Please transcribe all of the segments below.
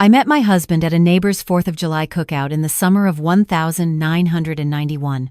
I met my husband at a neighbor's 4th of July cookout in the summer of 1991.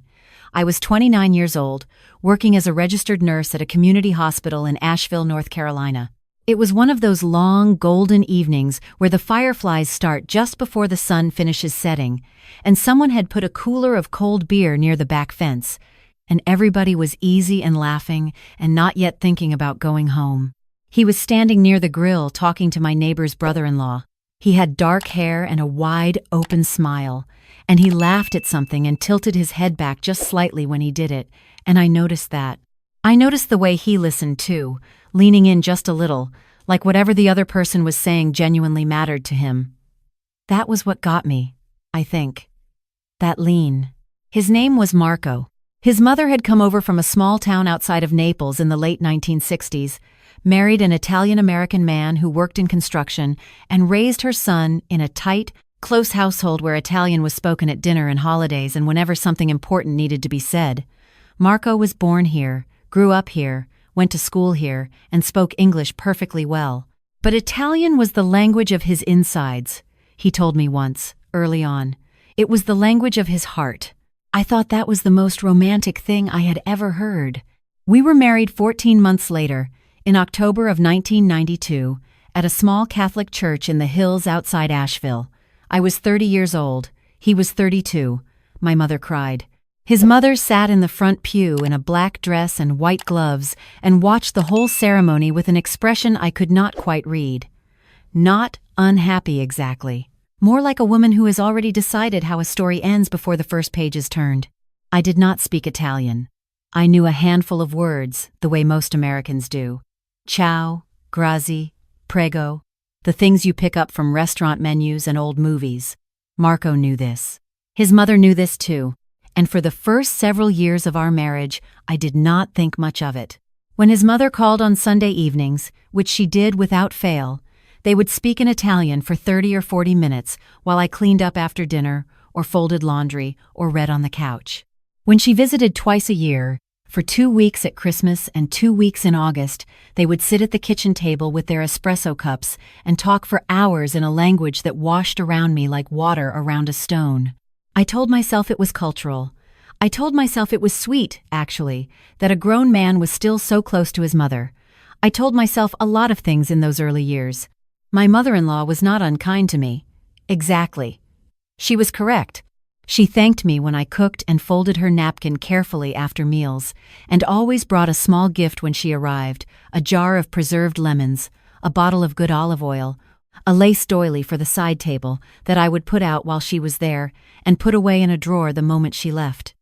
I was 29 years old, working as a registered nurse at a community hospital in Asheville, North Carolina. It was one of those long, golden evenings where the fireflies start just before the sun finishes setting, and someone had put a cooler of cold beer near the back fence, and everybody was easy and laughing and not yet thinking about going home. He was standing near the grill talking to my neighbor's brother-in-law. He had dark hair and a wide, open smile, and he laughed at something and tilted his head back just slightly when he did it, and I noticed that. I noticed the way he listened, too, leaning in just a little, like whatever the other person was saying genuinely mattered to him. That was what got me, I think. That lean. His name was Marco. His mother had come over from a small town outside of Naples in the late 1960s, married an Italian-American man who worked in construction, and raised her son in a tight, close household where Italian was spoken at dinner and holidays and whenever something important needed to be said. Marco was born here, grew up here, went to school here, and spoke English perfectly well. But Italian was the language of his insides, he told me once, early on. It was the language of his heart. I thought that was the most romantic thing I had ever heard. We were married 14 months later, in October of 1992, at a small Catholic church in the hills outside Asheville. I was 30 years old. He was 32. My mother cried. His mother sat in the front pew in a black dress and white gloves and watched the whole ceremony with an expression I could not quite read. Not unhappy exactly. More like a woman who has already decided how a story ends before the first page is turned. I did not speak Italian. I knew a handful of words, the way most Americans do. Ciao, grazie, prego, the things you pick up from restaurant menus and old movies. Marco knew this. His mother knew this too, and for the first several years of our marriage, I did not think much of it. When his mother called on Sunday evenings, which she did without fail, they would speak in Italian for 30 or 40 minutes while I cleaned up after dinner, or folded laundry, or read on the couch. When she visited twice a year, for 2 weeks at Christmas and 2 weeks in August, they would sit at the kitchen table with their espresso cups and talk for hours in a language that washed around me like water around a stone. I told myself it was cultural. I told myself it was sweet, actually, that a grown man was still so close to his mother. I told myself a lot of things in those early years. My mother-in-law was not unkind to me. Exactly. She was correct. She thanked me when I cooked and folded her napkin carefully after meals, and always brought a small gift when she arrived, a jar of preserved lemons, a bottle of good olive oil, a lace doily for the side table that I would put out while she was there and put away in a drawer the moment she left.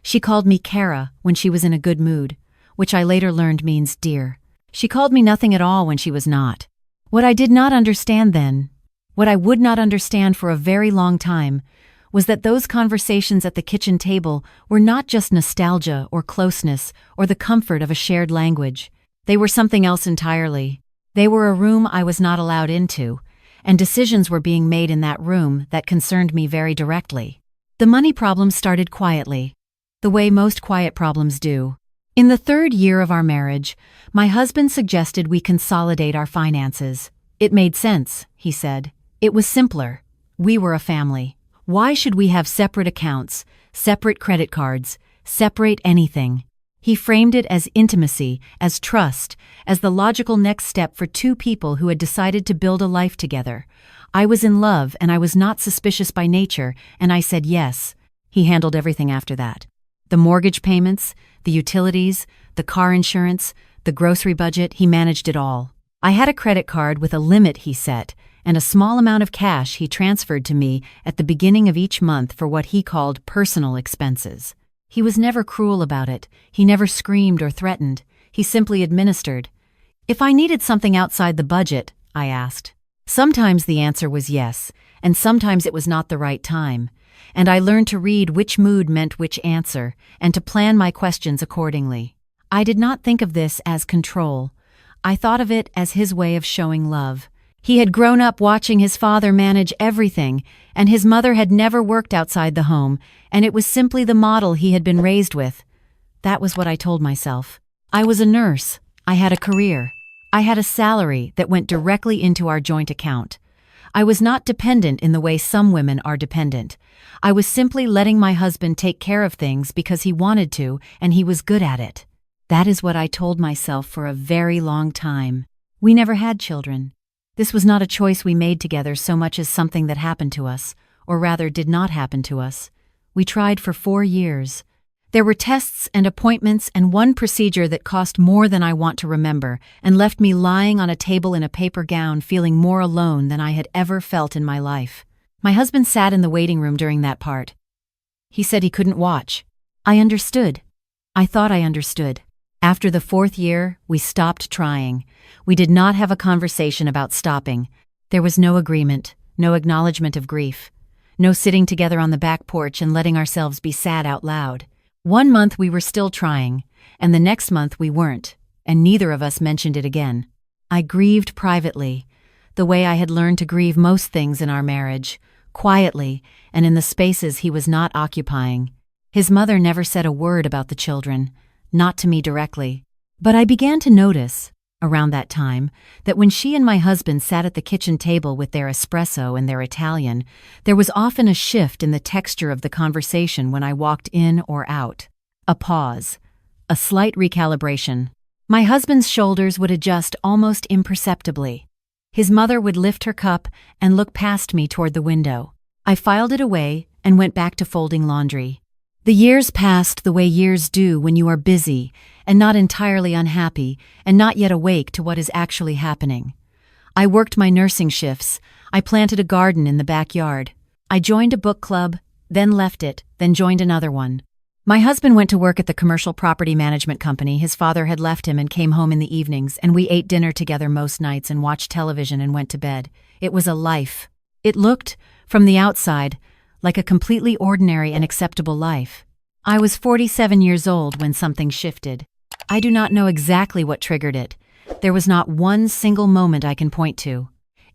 She called me Cara when she was in a good mood, which I later learned means dear. She called me nothing at all when she was not. What I did not understand then, what I would not understand for a very long time, was that those conversations at the kitchen table were not just nostalgia or closeness or the comfort of a shared language. They were something else entirely. They were a room I was not allowed into, and decisions were being made in that room that concerned me very directly. The money problem started quietly, the way most quiet problems do. In the 3rd year of our marriage, my husband suggested we consolidate our finances. It made sense, he said. It was simpler. We were a family. Why should we have separate accounts, separate credit cards, separate anything? He framed it as intimacy, as trust, as the logical next step for two people who had decided to build a life together. I was in love and I was not suspicious by nature, and I said yes. He handled everything after that. The mortgage payments, the utilities, the car insurance, the grocery budget, he managed it all. I had a credit card with a limit he set, and a small amount of cash he transferred to me at the beginning of each month for what he called personal expenses. He was never cruel about it. He never screamed or threatened. He simply administered. If I needed something outside the budget, I asked. Sometimes the answer was yes, and sometimes it was not the right time. And I learned to read which mood meant which answer, and to plan my questions accordingly. I did not think of this as control. I thought of it as his way of showing love. He had grown up watching his father manage everything, and his mother had never worked outside the home, and it was simply the model he had been raised with. That was what I told myself. I was a nurse. I had a career. I had a salary that went directly into our joint account. I was not dependent in the way some women are dependent. I was simply letting my husband take care of things because he wanted to, and he was good at it. That is what I told myself for a very long time. We never had children. This was not a choice we made together so much as something that happened to us, or rather did not happen to us. We tried for 4 years. There were tests and appointments and one procedure that cost more than I want to remember and left me lying on a table in a paper gown feeling more alone than I had ever felt in my life. My husband sat in the waiting room during that part. He said he couldn't watch. I understood. I thought I understood. After the 4th year, we stopped trying. We did not have a conversation about stopping. There was no agreement, no acknowledgement of grief, no sitting together on the back porch and letting ourselves be sad out loud. 1 month we were still trying, and the next month we weren't, and neither of us mentioned it again. I grieved privately, the way I had learned to grieve most things in our marriage, quietly and in the spaces he was not occupying. His mother never said a word about the children, not to me directly. But I began to notice, around that time, that when she and my husband sat at the kitchen table with their espresso and their Italian, there was often a shift in the texture of the conversation when I walked in or out. A pause. A slight recalibration. My husband's shoulders would adjust almost imperceptibly. His mother would lift her cup and look past me toward the window. I filed it away and went back to folding laundry. The years passed the way years do when you are busy and not entirely unhappy and not yet awake to what is actually happening. I worked my nursing shifts. I planted a garden in the backyard. I joined a book club, then left it, then joined another one. My husband went to work at the commercial property management company. His father had left him and came home in the evenings, and we ate dinner together most nights and watched television and went to bed. It was a life. It looked, from the outside, like a completely ordinary and acceptable life. I was 47 years old when something shifted. I do not know exactly what triggered it. There was not one single moment I can point to.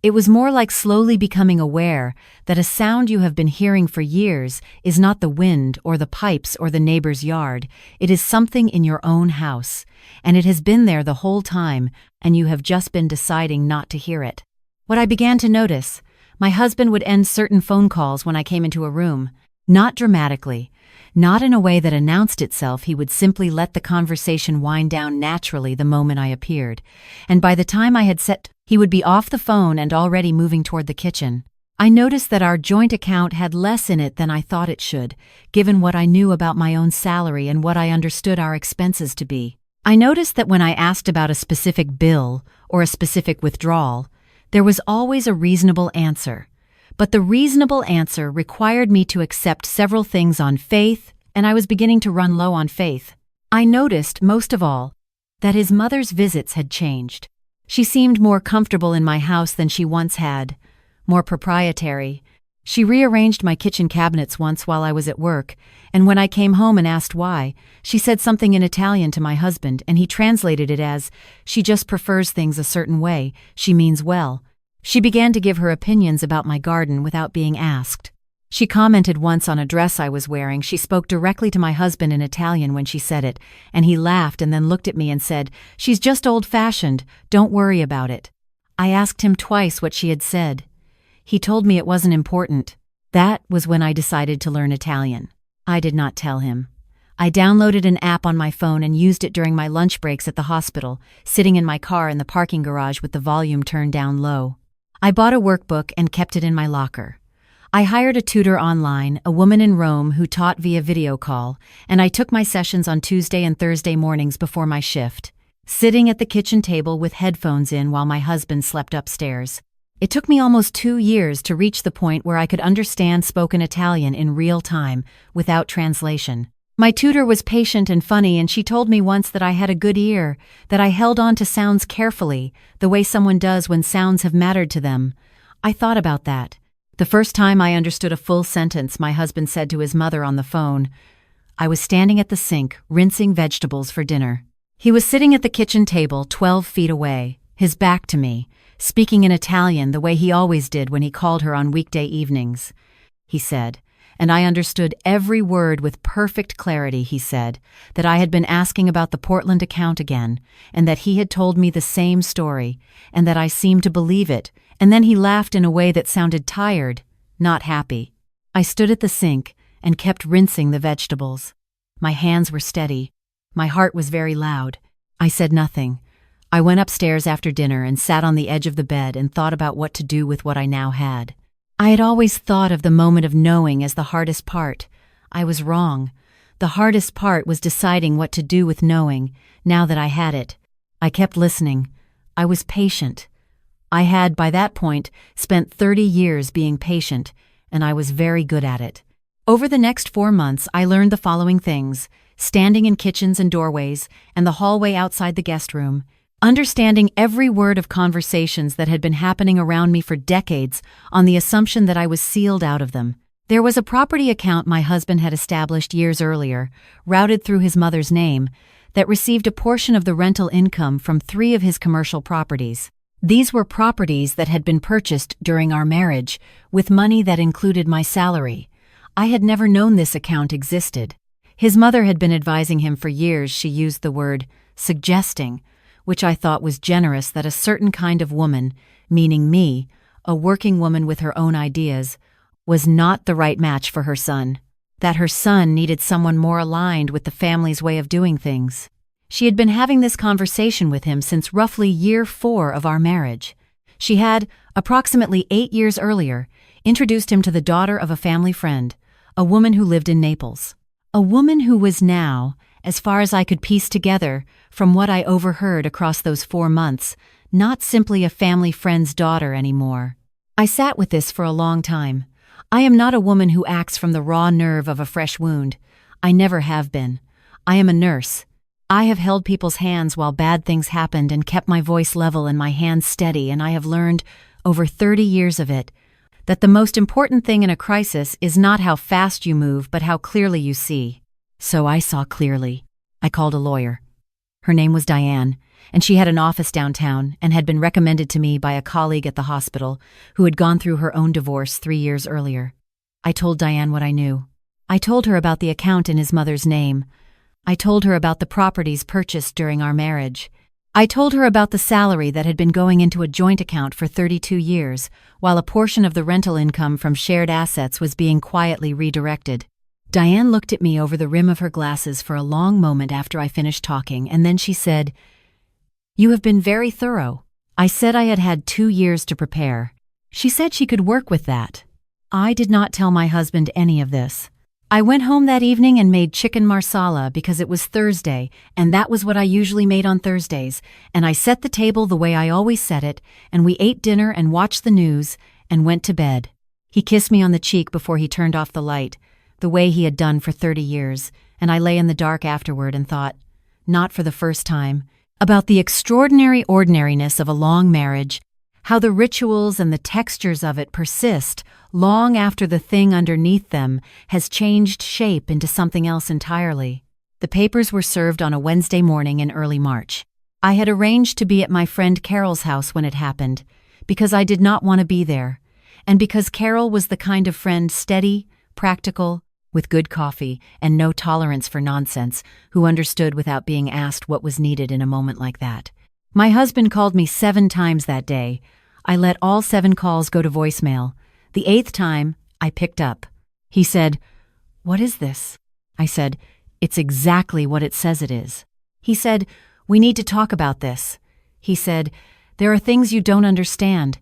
It was more like slowly becoming aware that a sound you have been hearing for years is not the wind or the pipes or the neighbor's yard. It is something in your own house, and it has been there the whole time, and you have just been deciding not to hear it. What I began to notice, my husband would end certain phone calls when I came into a room, not dramatically, not in a way that announced itself. He would simply let the conversation wind down naturally the moment I appeared, and by the time I had set, he would be off the phone and already moving toward the kitchen. I noticed that our joint account had less in it than I thought it should, given what I knew about my own salary and what I understood our expenses to be. I noticed that when I asked about a specific bill or a specific withdrawal, there was always a reasonable answer. But the reasonable answer required me to accept several things on faith, and I was beginning to run low on faith. I noticed, most of all, that his mother's visits had changed. She seemed more comfortable in my house than she once had, more proprietary. She rearranged my kitchen cabinets once while I was at work, and when I came home and asked why, she said something in Italian to my husband, and he translated it as, "She just prefers things a certain way, she means well." She began to give her opinions about my garden without being asked. She commented once on a dress I was wearing. She spoke directly to my husband in Italian when she said it, and he laughed and then looked at me and said, "She's just old-fashioned, don't worry about it." I asked him twice what she had said. He told me it wasn't important. That was when I decided to learn Italian. I did not tell him. I downloaded an app on my phone and used it during my lunch breaks at the hospital, sitting in my car in the parking garage with the volume turned down low. I bought a workbook and kept it in my locker. I hired a tutor online, a woman in Rome who taught via video call, and I took my sessions on Tuesday and Thursday mornings before my shift, sitting at the kitchen table with headphones in while my husband slept upstairs. It took me almost 2 years to reach the point where I could understand spoken Italian in real time, without translation. My tutor was patient and funny, and she told me once that I had a good ear, that I held on to sounds carefully, the way someone does when sounds have mattered to them. I thought about that. The first time I understood a full sentence, my husband said to his mother on the phone. I was standing at the sink, rinsing vegetables for dinner. He was sitting at the kitchen table 12 feet away, his back to me, speaking in Italian the way he always did when he called her on weekday evenings. He said, and I understood every word with perfect clarity. He said that I had been asking about the Portland account again, and that he had told me the same story, and that I seemed to believe it, and then he laughed in a way that sounded tired, not happy. I stood at the sink and kept rinsing the vegetables. My hands were steady. My heart was very loud. I said nothing. I went upstairs after dinner and sat on the edge of the bed and thought about what to do with what I now had. I had always thought of the moment of knowing as the hardest part. I was wrong. The hardest part was deciding what to do with knowing, now that I had it. I kept listening. I was patient. I had, by that point, spent 30 years being patient, and I was very good at it. Over the next 4 months, I learned the following things: standing in kitchens and doorways, and the hallway outside the guest room, understanding every word of conversations that had been happening around me for decades on the assumption that I was sealed out of them. There was a property account my husband had established years earlier, routed through his mother's name, that received a portion of the rental income from 3 of his commercial properties. These were properties that had been purchased during our marriage, with money that included my salary. I had never known this account existed. His mother had been advising him for years. She used the word suggesting, which I thought was generous, that a certain kind of woman, meaning me, a working woman with her own ideas, was not the right match for her son, that her son needed someone more aligned with the family's way of doing things. She had been having this conversation with him since roughly year 4 of our marriage. She had, approximately 8 years earlier, introduced him to the daughter of a family friend, a woman who lived in Naples. A woman who was now, as far as I could piece together from what I overheard across those 4 months, not simply a family friend's daughter anymore. I sat with this for a long time. I am not a woman who acts from the raw nerve of a fresh wound. I never have been. I am a nurse. I have held people's hands while bad things happened and kept my voice level and my hands steady, and I have learned, over 30 years of it, that the most important thing in a crisis is not how fast you move but how clearly you see. So I saw clearly. I called a lawyer. Her name was Diane, and she had an office downtown and had been recommended to me by a colleague at the hospital who had gone through her own divorce 3 years earlier. I told Diane what I knew. I told her about the account in his mother's name. I told her about the properties purchased during our marriage. I told her about the salary that had been going into a joint account for 32 years, while a portion of the rental income from shared assets was being quietly redirected. Diane looked at me over the rim of her glasses for a long moment after I finished talking, and then she said, "You have been very thorough." I said I had had 2 years to prepare. She said she could work with that. I did not tell my husband any of this. I went home that evening and made chicken marsala because it was Thursday, and that was what I usually made on Thursdays, and I set the table the way I always set it, and we ate dinner and watched the news and went to bed. He kissed me on the cheek before he turned off the light, the way he had done for 30 years, and I lay in the dark afterward and thought, not for the first time, about the extraordinary ordinariness of a long marriage, how the rituals and the textures of it persist long after the thing underneath them has changed shape into something else entirely. The papers were served on a Wednesday morning in early March. I had arranged to be at my friend Carol's house when it happened, because I did not want to be there, and because Carol was the kind of friend steady, practical, with good coffee and no tolerance for nonsense, who understood without being asked what was needed in a moment like that. My husband called me 7 times that day. I let all 7 calls go to voicemail. The 8th time, I picked up. He said, "What is this?" I said, "It's exactly what it says it is." He said, "We need to talk about this." He said, "There are things you don't understand."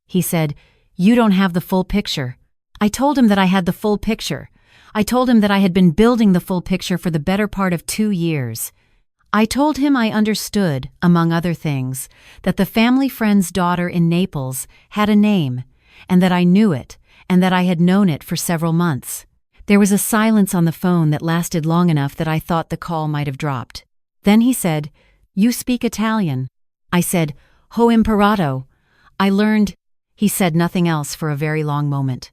He said, "You don't have the full picture." I told him that I had the full picture. I told him that I had been building the full picture for the better part of 2 years. I told him I understood, among other things, that the family friend's daughter in Naples had a name, and that I knew it, and that I had known it for several months. There was a silence on the phone that lasted long enough that I thought the call might have dropped. Then he said, "You speak Italian." I said, "Ho imparato." I learned. He said nothing else for a very long moment.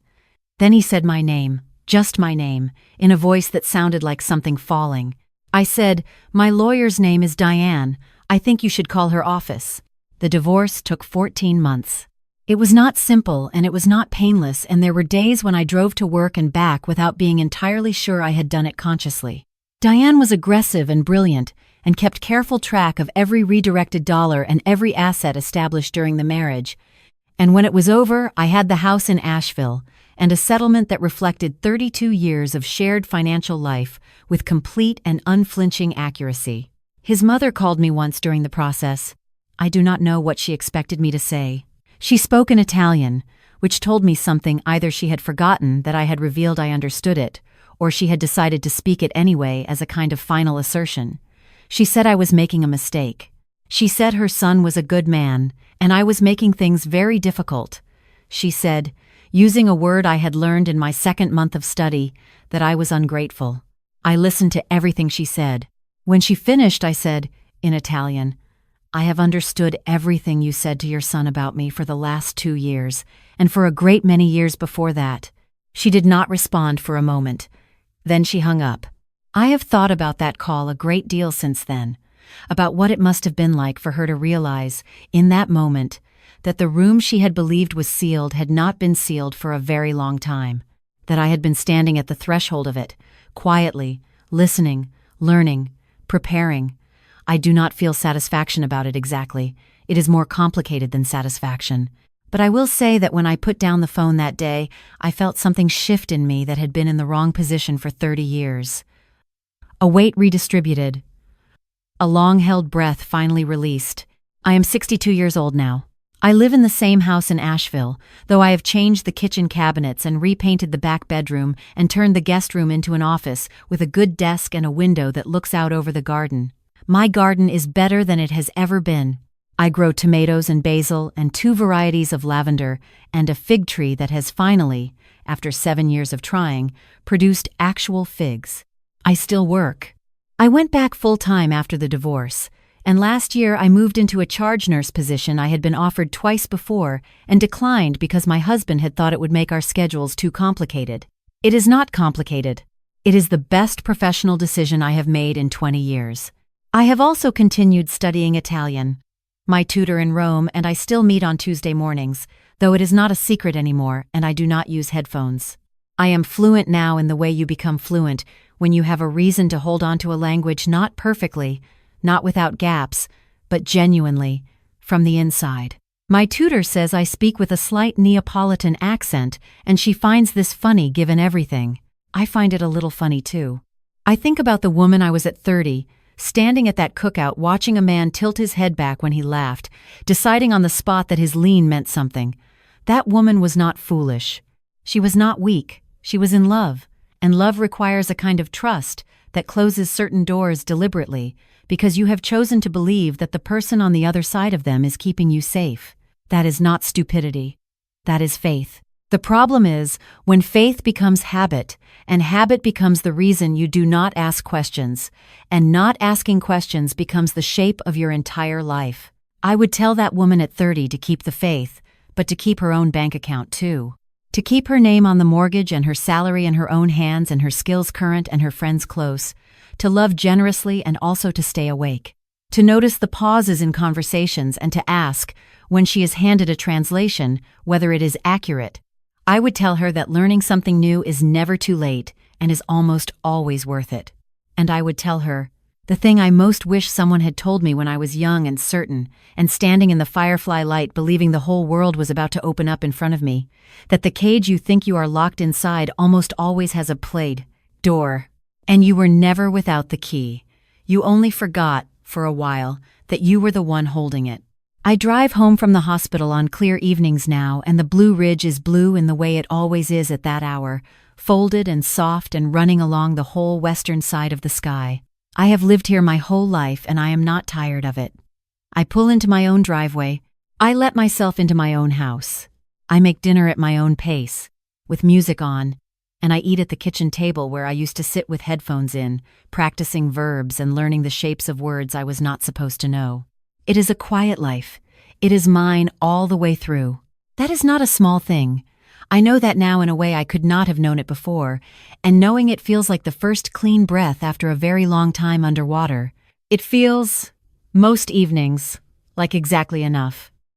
Then he said my name, just my name, in a voice that sounded like something falling. I said, "My lawyer's name is Diane. I think you should call her office." The divorce took 14 months. It was not simple and it was not painless, and there were days when I drove to work and back without being entirely sure I had done it consciously. Diane was aggressive and brilliant and kept careful track of every redirected dollar and every asset established during the marriage. And when it was over, I had the house in Asheville and a settlement that reflected 32 years of shared financial life with complete and unflinching accuracy. His mother called me once during the process. I do not know what she expected me to say. She spoke in Italian, which told me something. Either she had forgotten that I had revealed I understood it, or she had decided to speak it anyway as a kind of final assertion. She said I was making a mistake. She said her son was a good man, and I was making things very difficult. She said, using a word I had learned in my second month of study, that I was ungrateful. I listened to everything she said. When she finished, I said, in Italian, I have understood everything you said to your son about me for the last 2 years, and for a great many years before that. She did not respond for a moment. Then she hung up. I have thought about that call a great deal since then, about what it must have been like for her to realize, in that moment, that the room she had believed was sealed had not been sealed for a very long time, that I had been standing at the threshold of it, quietly, listening, learning, preparing. I do not feel satisfaction about it exactly. It is more complicated than satisfaction. But I will say that when I put down the phone that day, I felt something shift in me that had been in the wrong position for 30 years. A weight redistributed. A long-held breath finally released. I am 62 years old now. I live in the same house in Asheville, though I have changed the kitchen cabinets and repainted the back bedroom and turned the guest room into an office with a good desk and a window that looks out over the garden. My garden is better than it has ever been. I grow tomatoes and basil and 2 varieties of lavender and a fig tree that has finally, after 7 years of trying, produced actual figs. I still work. I went back full-time after the divorce, and last year I moved into a charge nurse position I had been offered twice before and declined because my husband had thought it would make our schedules too complicated. It is not complicated. It is the best professional decision I have made in 20 years. I have also continued studying Italian. My tutor in Rome and I still meet on Tuesday mornings, though it is not a secret anymore and I do not use headphones. I am fluent now in the way you become fluent when you have a reason to hold on to a language not perfectly, not without gaps, but genuinely, from the inside. My tutor says I speak with a slight Neapolitan accent and she finds this funny given everything. I find it a little funny too. I think about the woman I was at 30, standing at that cookout watching a man tilt his head back when he laughed, deciding on the spot that his lean meant something. That woman was not foolish. She was not weak. She was in love, and love requires a kind of trust that closes certain doors deliberately because you have chosen to believe that the person on the other side of them is keeping you safe. That is not stupidity. That is faith. The problem is when faith becomes habit, and habit becomes the reason you do not ask questions, and not asking questions becomes the shape of your entire life. I would tell that woman at 30 to keep the faith, but to keep her own bank account too. To keep her name on the mortgage and her salary in her own hands and her skills current and her friends close. To love generously and also to stay awake. To notice the pauses in conversations and to ask, when she is handed a translation, whether it is accurate. I would tell her that learning something new is never too late and is almost always worth it. And I would tell her, the thing I most wish someone had told me when I was young and certain, and standing in the firefly light believing the whole world was about to open up in front of me, that the cage you think you are locked inside almost always has a played door, and you were never without the key. You only forgot, for a while, that you were the one holding it. I drive home from the hospital on clear evenings now, and the Blue Ridge is blue in the way it always is at that hour, folded and soft and running along the whole western side of the sky. I have lived here my whole life and I am not tired of it. I pull into my own driveway. I let myself into my own house. I make dinner at my own pace, with music on, and I eat at the kitchen table where I used to sit with headphones in, practicing verbs and learning the shapes of words I was not supposed to know. It is a quiet life. It is mine all the way through. That is not a small thing. I know that now in a way I could not have known it before, and knowing it feels like the first clean breath after a very long time underwater. It feels, most evenings, like exactly enough.